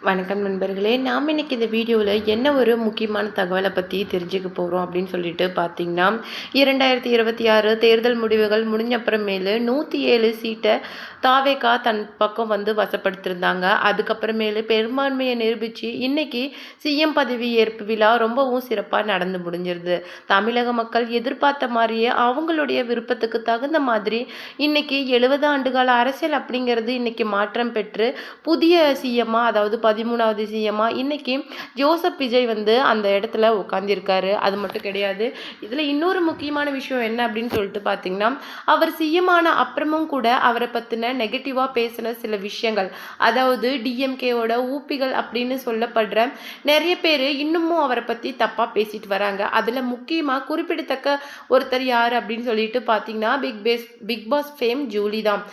வணக்கம் நண்பர்களே. நாம் இன்னைக்கு இந்த வீடியோவில் என்ன ஒரு முக்கியமான தகவலை பற்றி தெரிஞ்சுக்க போகிறோம் அப்படின்னு சொல்லிட்டு பார்த்தீங்கன்னா, 2026 தேர்தல் முடிவுகள் முடிஞ்ச அப்புறமேலு 107 சீட்டை தாவேகா தன் பக்கம் வந்து வசப்படுத்தியிருந்தாங்க. அதுக்கப்புறமேலு பெரும்பான்மையை நிரூபித்து இன்னைக்கு சிஎம் பதவி ஏற்பு விழா ரொம்பவும் சிறப்பாக நடந்து முடிஞ்சிருது. தமிழக மக்கள் எதிர்பார்த்த மாதிரியே அவங்களுடைய விருப்பத்துக்கு தகுந்த மாதிரி இன்னைக்கு 70 ஆண்டுகால அரசியல் அப்படிங்கிறது இன்னைக்கு மாற்றம் பெற்று புதிய சிஎம்மா, அதாவது 13வது சிஎம்மா இன்னைக்கு ஜோசப் விஜய் வந்து அந்த இடத்துல உட்கார்ந்திருக்காரு. அது மட்டும் கிடையாது, இதில் இன்னொரு முக்கியமான விஷயம் என்ன அப்படின்னு சொல்லிட்டு பார்த்தீங்கன்னா, அவர் சிஎம் ஆன அப்புறமும் கூட அவரை பற்றின நெகட்டிவாக பேசின சில விஷயங்கள், அதாவது டிஎம்கேவோட ஊப்பிகள் அப்படின்னு சொல்லப்படுற நிறைய பேர் இன்னமும் அவரை பற்றி தப்பாக பேசிட்டு வராங்க. அதில் முக்கியமாக குறிப்பிடத்தக்க ஒருத்தர் யார் அப்படின்னு சொல்லிட்டு பார்த்தீங்கன்னா, பிக் பாஸ் ஃபேம் ஜூலி தான்.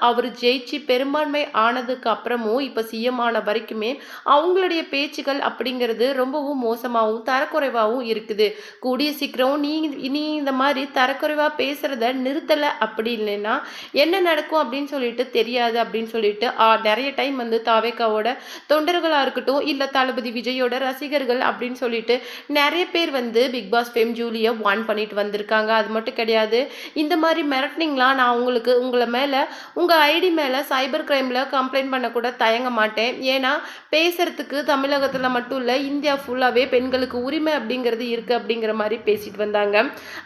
அவர் ஜெயிச்சு பெரும்பான்மை ஆனதுக்கு அப்புறமும் இப்போ சிஎம் ஆன வரைக்குமே அவங்களுடைய பேச்சுகள் அப்படிங்கிறது ரொம்பவும் மோசமாகவும் தரக்குறைவாகவும் இருக்குது. கூடிய சீக்கிரம் நீ இந்த மாதிரி தரக்குறைவாக பேசுறத நிறுத்தலை அப்படி இல்லைன்னா என்ன நடக்கும் அப்படின்னு சொல்லிட்டு தெரியாது அப்படின்னு சொல்லிட்டு நிறைய டைம் வந்து தாவேகாவோட தொண்டர்களாக இருக்கட்டும், இல்லை தளபதி விஜயோட ரசிகர்கள் அப்படின்னு சொல்லிட்டு நிறைய பேர் வந்து பிக் பாஸ் ஃபேம் ஜூலியை வான் பண்ணிட்டு வந்திருக்காங்க. அது மட்டும் கிடையாது, இந்த மாதிரி மிரட்டினீங்களா, நான் உங்களை மேலே உங்கள் ஐடி மேலே சைபர் கிரைமில் கம்ப்ளைண்ட் பண்ண கூட தயங்க மாட்டேன். ஏன்னா பேசுறதுக்கு தமிழகத்தில் மட்டும் இல்லை, இந்தியா ஃபுல்லாகவே பெண்களுக்கு உரிமை அப்படிங்கிறது இருக்குது அப்படிங்கிற மாதிரி பேசிட்டு வந்தாங்க.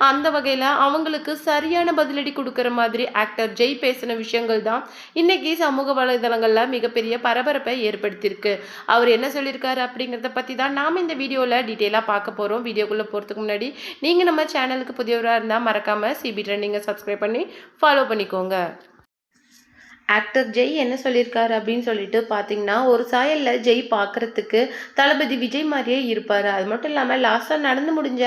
அந்த வகையில் அவங்களுக்கு சரியான பதிலடி கொடுக்குற மாதிரி ஆக்டர் ஜெய் பேசின விஷயங்கள் தான் இன்னைக்கு சமூக வலைதளங்களில் மிகப்பெரிய பரபரப்பை ஏற்படுத்தியிருக்கு. அவர் என்ன சொல்லியிருக்காரு அப்படிங்கிறத பற்றி தான் நாம் இந்த வீடியோவில் டீட்டெயிலாக பார்க்க போகிறோம். வீடியோக்குள்ளே போகிறதுக்கு முன்னாடி நீங்கள் நம்ம சேனலுக்கு புதியவராக இருந்தால் மறக்காமல் சிபி ட்ரெண்டிங்கை சப்ஸ்கிரைப் பண்ணி ஃபாலோ பண்ணிக்கோங்க. ஆக்டர் ஜெய் என்ன சொல்லியிருக்காரு அப்படின்னு சொல்லிட்டு பார்த்தீங்கன்னா, ஒரு சாயலில் ஜெய் பார்க்குறதுக்கு தளபதி விஜய் மாதிரியே இருப்பார். அது மட்டும் இல்லாமல் லாஸ்ட்டாக நடந்து முடிஞ்ச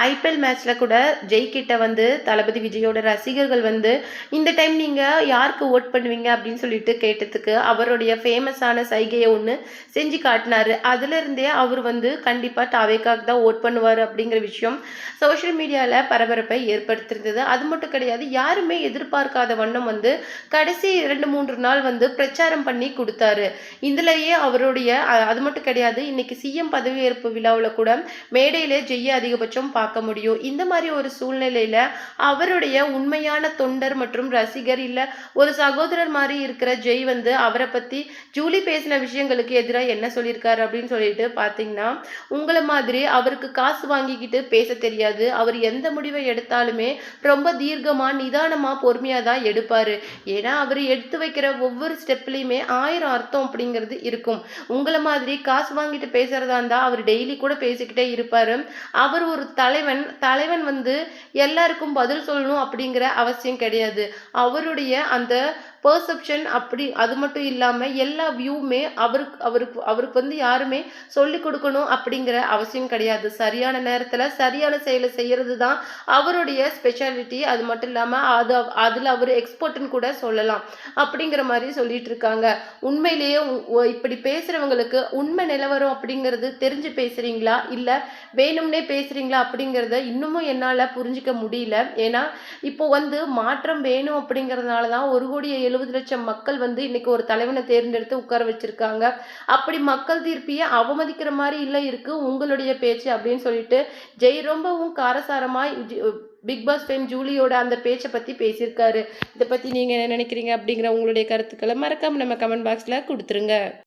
ஐபிஎல் மேட்ச்சில் கூட ஜெய் கிட்ட வந்து தளபதி விஜயோட ரசிகர்கள் வந்து இந்த டைம் நீங்கள் யாருக்கு ஓட் பண்ணுவீங்க அப்படின்னு சொல்லிட்டு கேட்டதுக்கு அவருடைய ஃபேமஸான சைகையை ஒன்று செஞ்சு காட்டினார். அதுலேருந்தே அவர் வந்து கண்டிப்பாக தாவேகாக்கு தான் ஓட் பண்ணுவார் அப்படிங்கிற விஷயம் சோஷியல் மீடியாவில் பரபரப்பை ஏற்படுத்தியிருந்தது. அது மட்டும் கிடையாது, யாருமே எதிர்பார்க்காத வண்ணம் வந்து கடைசி 2-3 நாள் வந்து பிரச்சாரம் பண்ணி கொடுத்தாரு. இதுலயே அவருடைய அது மட்டும் கிடையாது, இன்னைக்கு சிஎம் பதவியேற்பு விழாவில் கூட மேடையிலே ஜெய்ய அதிகபட்சம் பார்க்க முடியும். இந்த மாதிரி ஒரு சூழ்நிலையில அவருடைய உண்மையான தொண்டர் மற்றும் ரசிகர் இல்ல ஒரு சகோதரர் மாதிரி இருக்கிற ஜெய் வந்து அவரை பத்தி ஜூலி பேசின விஷயங்களுக்கு எதிராக என்ன சொல்லியிருக்காரு அப்படின்னு சொல்லிட்டு பார்த்தீங்கன்னா, உங்களை மாதிரி அவருக்கு காசு வாங்கிக்கிட்டு பேச தெரியாது. அவர் எந்த முடிவை எடுத்தாலுமே ரொம்ப தீர்க்கமா நிதானமா பொறுமையா தான் எடுப்பாரு. ஏன்னா அவர் எடுத்து வைக்கிற ஒவ்வொரு ஸ்டெப்லையுமே 1000 அர்த்தம் அப்படிங்கிறது இருக்கும். உங்களை மாதிரி காசு வாங்கிட்டு பேசுறதா இருந்தா அவர் டெய்லி கூட பேசிக்கிட்டே இருப்பாரு. அவர் ஒரு தலைவன் வந்து எல்லாருக்கும் பதில் சொல்லணும் அப்படிங்கிற அவசியம் கிடையாது. அவருடைய அந்த பெர்செப்ஷன் அப்படி அது மட்டும் இல்லாமல் எல்லா வியூவுமே அவருக்கு வந்து யாருமே சொல்லி கொடுக்கணும் அப்படிங்கிற அவசியம் கிடையாது. சரியான நேரத்தில் சரியான செயலை செய்கிறது தான் அவருடைய ஸ்பெஷாலிட்டி. அது மட்டும் இல்லாமல் அதில் அவர் எக்ஸ்பர்ட்னு கூட சொல்லலாம் அப்படிங்கிற மாதிரி சொல்லிட்டு இருக்காங்க. உண்மையிலேயே இப்படி பேசுகிறவங்களுக்கு உண்மை நிலவரம் அப்படிங்கிறது தெரிஞ்சு பேசுகிறீங்களா இல்லை வேணும்னே பேசுகிறீங்களா அப்படிங்கிறத இன்னமும் என்னால் புரிஞ்சிக்க முடியல. ஏன்னா இப்போ வந்து மாற்றம் வேணும் அப்படிங்கிறதுனால தான் 1,70,00,000 மக்கள் வந்து இன்னைக்கு ஒரு தலைவனை தேர்ந்தெடுத்து உட்கார வச்சிருக்காங்க. அப்படி மக்கள் தீர்ப்பையே அவமதிக்கிற மாதிரி இல்லை இருக்கு உங்களுடைய பேச்சு அப்படின்னு சொல்லிட்டு ஜெய் ரொம்பவும் காரசாரமாய் பிக் பாஸ் ஃபேம் ஜூலியோட அந்த பேச்சை பற்றி பேசியிருக்காரு. இதை பற்றி நீங்கள் என்ன நினைக்கிறீங்க அப்படிங்கிற உங்களுடைய கருத்துக்களை மறக்காமல் நம்ம கமெண்ட் பாக்ஸில் கொடுத்துருங்க.